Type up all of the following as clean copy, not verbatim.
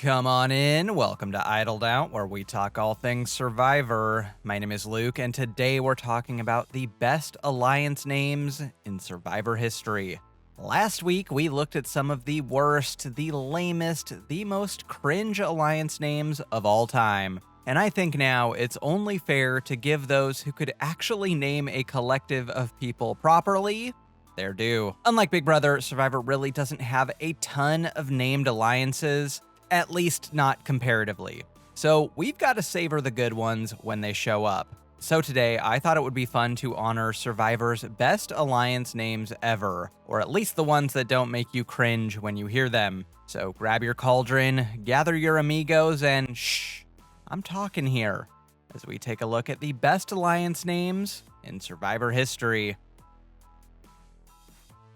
Come on in. Welcome to Idled Out, where we talk all things Survivor. My name is Luke, and today we're talking about the best alliance names in Survivor history. Last week, we looked at some of the worst, the lamest, the most cringe alliance names of all time. And I think now it's only fair to give those who could actually name a collective of people properly their due. Unlike Big Brother, Survivor really doesn't have a ton of named alliances, at least not comparatively. So we've got to savor the good ones when they show up. So today, I thought it would be fun to honor Survivor's best alliance names ever, or at least the ones that don't make you cringe when you hear them. So grab your cauldron, gather your amigos, and shh, I'm talking here, as we take a look at the best alliance names in Survivor history.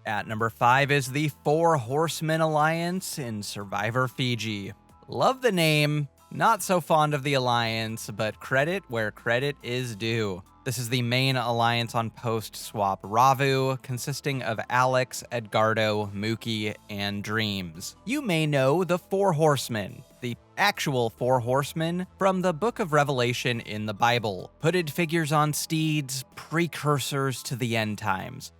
At number 5 is the Four Horsemen Alliance in Survivor Fiji. Love the name, not so fond of the alliance, but credit where credit is due. This is the main alliance on post-swap Ravu, consisting of Alex, Edgardo, Mookie, and Dreams. You may know the Four Horsemen, the actual Four Horsemen from the Book of Revelation in the Bible. Hooded figures on steeds, precursors to the end times.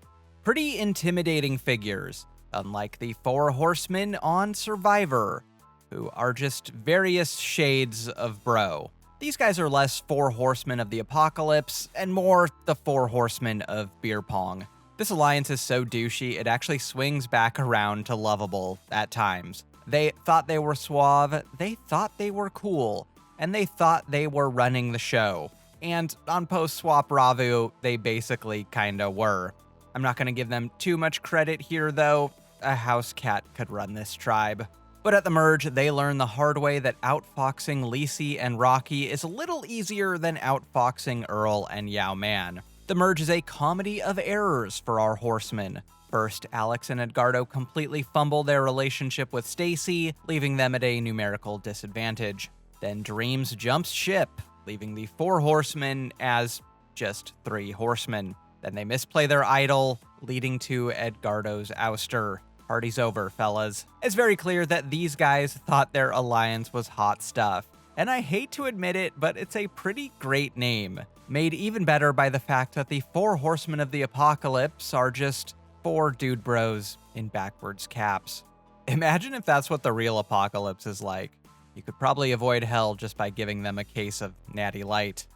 Pretty intimidating figures, unlike the Four Horsemen on Survivor, who are just various shades of bro. These guys are less Four Horsemen of the Apocalypse, and more the Four Horsemen of beer pong. This alliance is so douchey, it actually swings back around to lovable at times. They thought they were suave, they thought they were cool, and they thought they were running the show. And on post-swap Ravu, they basically kinda were. I'm not going to give them too much credit here, though. A house cat could run this tribe. But at the merge, they learn the hard way that outfoxing Lisi and Rocky is a little easier than outfoxing Earl and Yao Man. The merge is a comedy of errors for our horsemen. First, Alex and Edgardo completely fumble their relationship with Stacy, leaving them at a numerical disadvantage. Then Dreams jumps ship, leaving the Four Horsemen as just 3 horsemen. Then they misplay their idol, leading to Edgardo's ouster. Party's over, fellas. It's very clear that these guys thought their alliance was hot stuff. And I hate to admit it, but it's a pretty great name. Made even better by the fact that the Four Horsemen of the Apocalypse are just 4 dude bros in backwards caps. Imagine if that's what the real apocalypse is like. You could probably avoid hell just by giving them a case of Natty Light.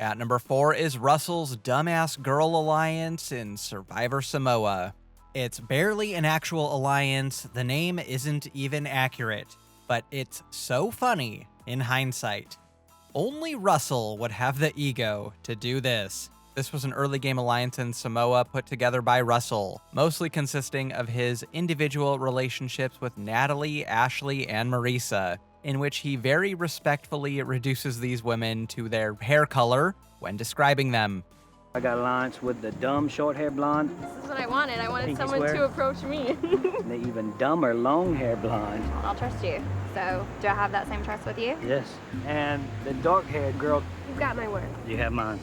At number 4 is Russell's Dumbass Girl Alliance in Survivor Samoa. It's barely an actual alliance, the name isn't even accurate, but it's so funny in hindsight. Only Russell would have the ego to do this. This was an early game alliance in Samoa put together by Russell, mostly consisting of his individual relationships with Natalie, Ashley, and Marisa, in which he very respectfully reduces these women to their hair color when describing them. I got alliance with the dumb short-hair blonde. This is what I wanted. I wanted Pinky someone swear. to approach me. And the even dumber long-hair blonde. I'll trust you. So, do I have that same trust with you? Yes. And the dark-haired girl. You've got my word. You have mine.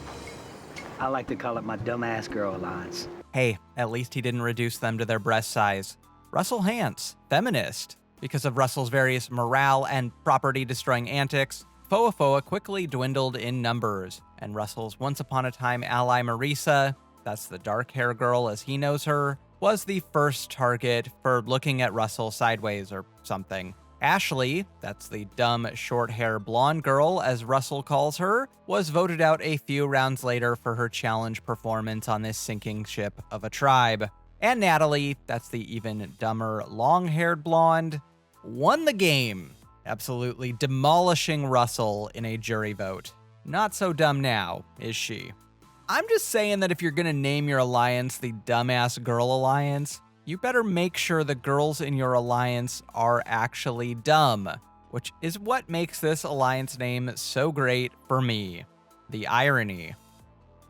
I like to call it my dumbass girl alliance. Hey, at least he didn't reduce them to their breast size. Russell Hantz, feminist. Because of Russell's various morale and property-destroying antics, Foa quickly dwindled in numbers, and Russell's once-upon-a-time ally Marisa, that's the dark hair girl as he knows her, was the first target for looking at Russell sideways or something. Ashley, that's the dumb short-hair blonde girl as Russell calls her, was voted out a few rounds later for her challenge performance on this sinking ship of a tribe. And Natalie, that's the even dumber long-haired blonde, won the game, absolutely demolishing Russell in a jury vote. Not so dumb now, is she? I'm just saying that if you're gonna name your alliance the Dumbass Girl Alliance, you better make sure the girls in your alliance are actually dumb, which is what makes this alliance name so great for me. The irony.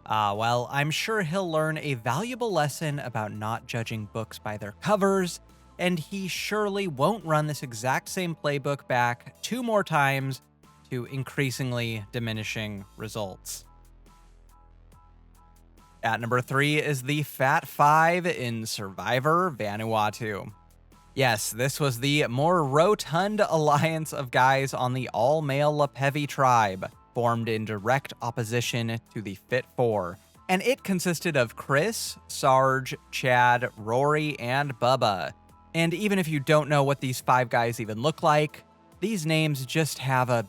Well, I'm sure he'll learn a valuable lesson about not judging books by their covers, and he surely won't run this exact same playbook back 2 more times to increasingly diminishing results. At number 3 is the Fat Five in Survivor Vanuatu. Yes, this was the more rotund alliance of guys on the all-male Lepevi tribe, formed in direct opposition to the Fit Four. And it consisted of Chris, Sarge, Chad, Rory, and Bubba. And even if you don't know what these 5 guys even look like, these names just have a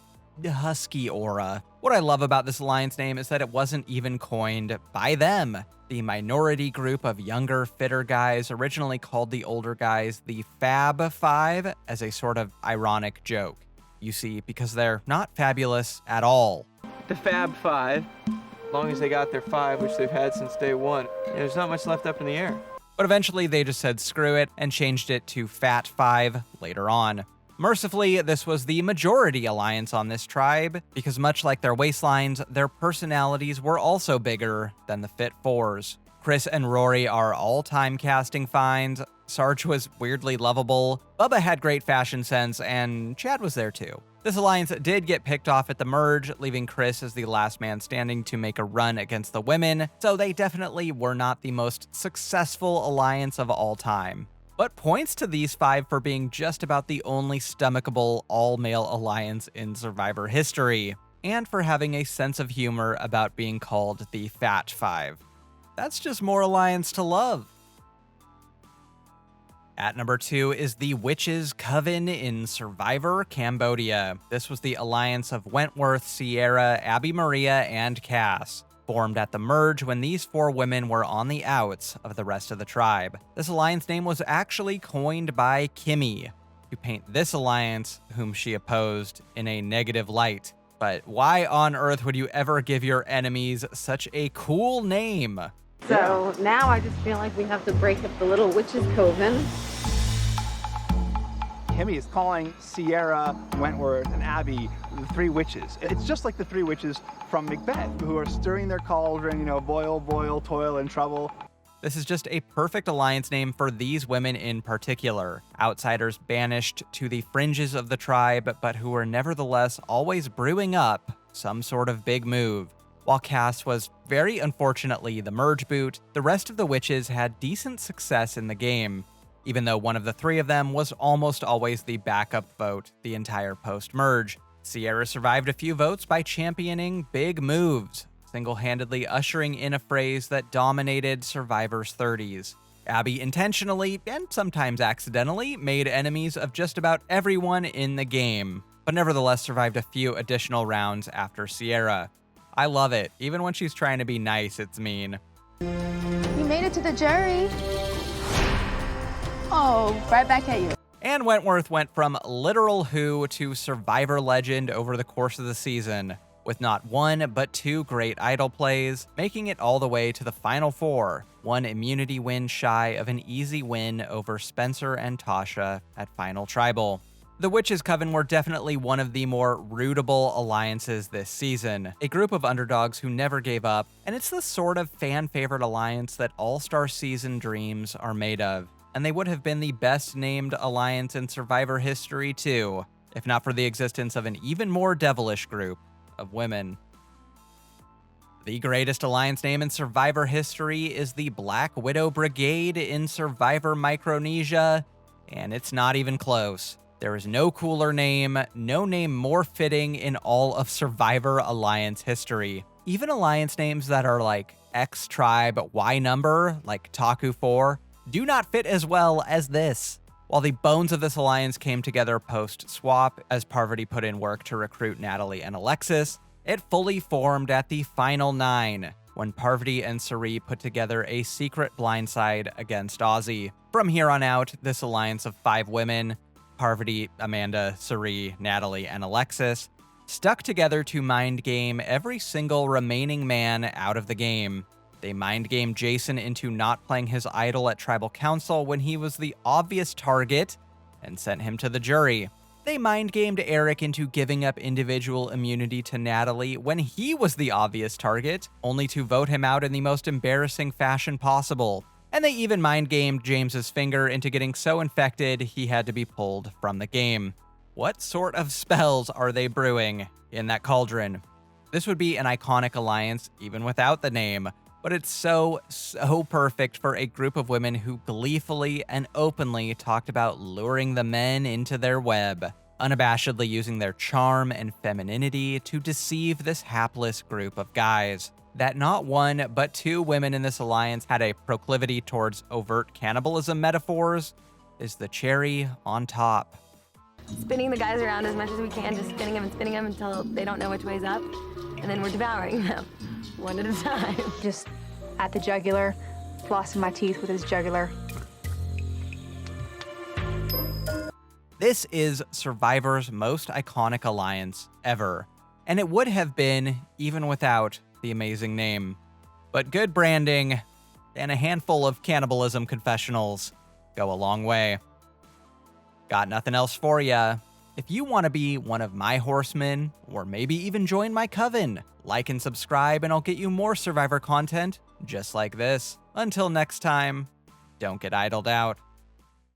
husky aura. What I love about this alliance name is that it wasn't even coined by them. The minority group of younger, fitter guys originally called the older guys the Fab Five as a sort of ironic joke. You see, because they're not fabulous at all. The Fab Five, as long as they got their 5, which they've had since day one, there's not much left up in the air. But eventually they just said screw it and changed it to Fat Five later on. Mercifully, this was the majority alliance on this tribe, because much like their waistlines, their personalities were also bigger than the Fit Fours. Chris and Rory are all-time casting finds, Sarge was weirdly lovable, Bubba had great fashion sense, and Chad was there too. This alliance did get picked off at the merge, leaving Chris as the last man standing to make a run against the women, so they definitely were not the most successful alliance of all time. But points to these 5 for being just about the only stomachable all-male alliance in Survivor history, and for having a sense of humor about being called the Fat Five. That's just more alliance to love. At number 2 is the Witches' Coven in Survivor Cambodia. This was the alliance of Wentworth, Sierra, Abby Maria, and Cass, formed at the merge when these 4 women were on the outs of the rest of the tribe. This alliance name was actually coined by Kimmy to paint this alliance, whom she opposed, in a negative light. But why on earth would you ever give your enemies such a cool name? So now I just feel like we have to break up the little witches' coven. Kimmy is calling Sierra, Wentworth, and Abby the 3 witches. It's just like the 3 witches from Macbeth, who are stirring their cauldron, boil, boil, toil, and trouble. This is just a perfect alliance name for these women in particular. Outsiders banished to the fringes of the tribe, but who were nevertheless always brewing up some sort of big move. While Cass was very unfortunately the merge boot, the rest of the witches had decent success in the game, even though one of the 3 of them was almost always the backup vote the entire post-merge. Sierra survived a few votes by championing big moves, single-handedly ushering in a phrase that dominated Survivor's 30s. Abby intentionally, and sometimes accidentally, made enemies of just about everyone in the game, but nevertheless survived a few additional rounds after Sierra. I love it. Even when she's trying to be nice, it's mean. You made it to the jury. Oh, right back at you. And Wentworth went from literal who to Survivor legend over the course of the season, with not 1 but 2 great idol plays, making it all the way to the final 4, 1 immunity win shy of an easy win over Spencer and Tasha at Final Tribal. The Witches' Coven were definitely one of the more rootable alliances this season, a group of underdogs who never gave up, and it's the sort of fan-favorite alliance that All-Star Season dreams are made of. And they would have been the best named alliance in Survivor history too, if not for the existence of an even more devilish group of women. The greatest alliance name in Survivor history is the Black Widow Brigade in Survivor Micronesia, and it's not even close. There is no cooler name, no name more fitting in all of Survivor Alliance history. Even alliance names that are like X tribe, Y number, like Taku 4, do not fit as well as this. While the bones of this alliance came together post-swap, as Parvati put in work to recruit Natalie and Alexis, it fully formed at the final 9, when Parvati and Sari put together a secret blindside against Ozzy. From here on out, this alliance of 5 women, Parvati, Amanda, Sari, Natalie, and Alexis, stuck together to mind game every single remaining man out of the game. They mind gamed Jason into not playing his idol at Tribal Council when he was the obvious target and sent him to the jury. They mind gamed Eric into giving up individual immunity to Natalie when he was the obvious target, only to vote him out in the most embarrassing fashion possible. And they even mind gamed James's finger into getting so infected he had to be pulled from the game. What sort of spells are they brewing in that cauldron? This would be an iconic alliance even without the name, but But it's so perfect for a group of women who gleefully and openly talked about luring the men into their web, unabashedly using their charm and femininity to deceive this hapless group of guys. That not one, but two women in this alliance had a proclivity towards overt cannibalism metaphors is the cherry on top. Spinning the guys around as much as we can, just spinning them until they don't know which way's up, and then we're devouring them, one at a time. Just at the jugular, flossing my teeth with his jugular. This is Survivor's most iconic alliance ever, and it would have been even without the amazing name. But good branding and a handful of cannibalism confessionals go a long way. Got nothing else for ya. If you want to be one of my horsemen, or maybe even join my coven, like and subscribe and I'll get you more Survivor content just like this. Until next time, don't get idled out.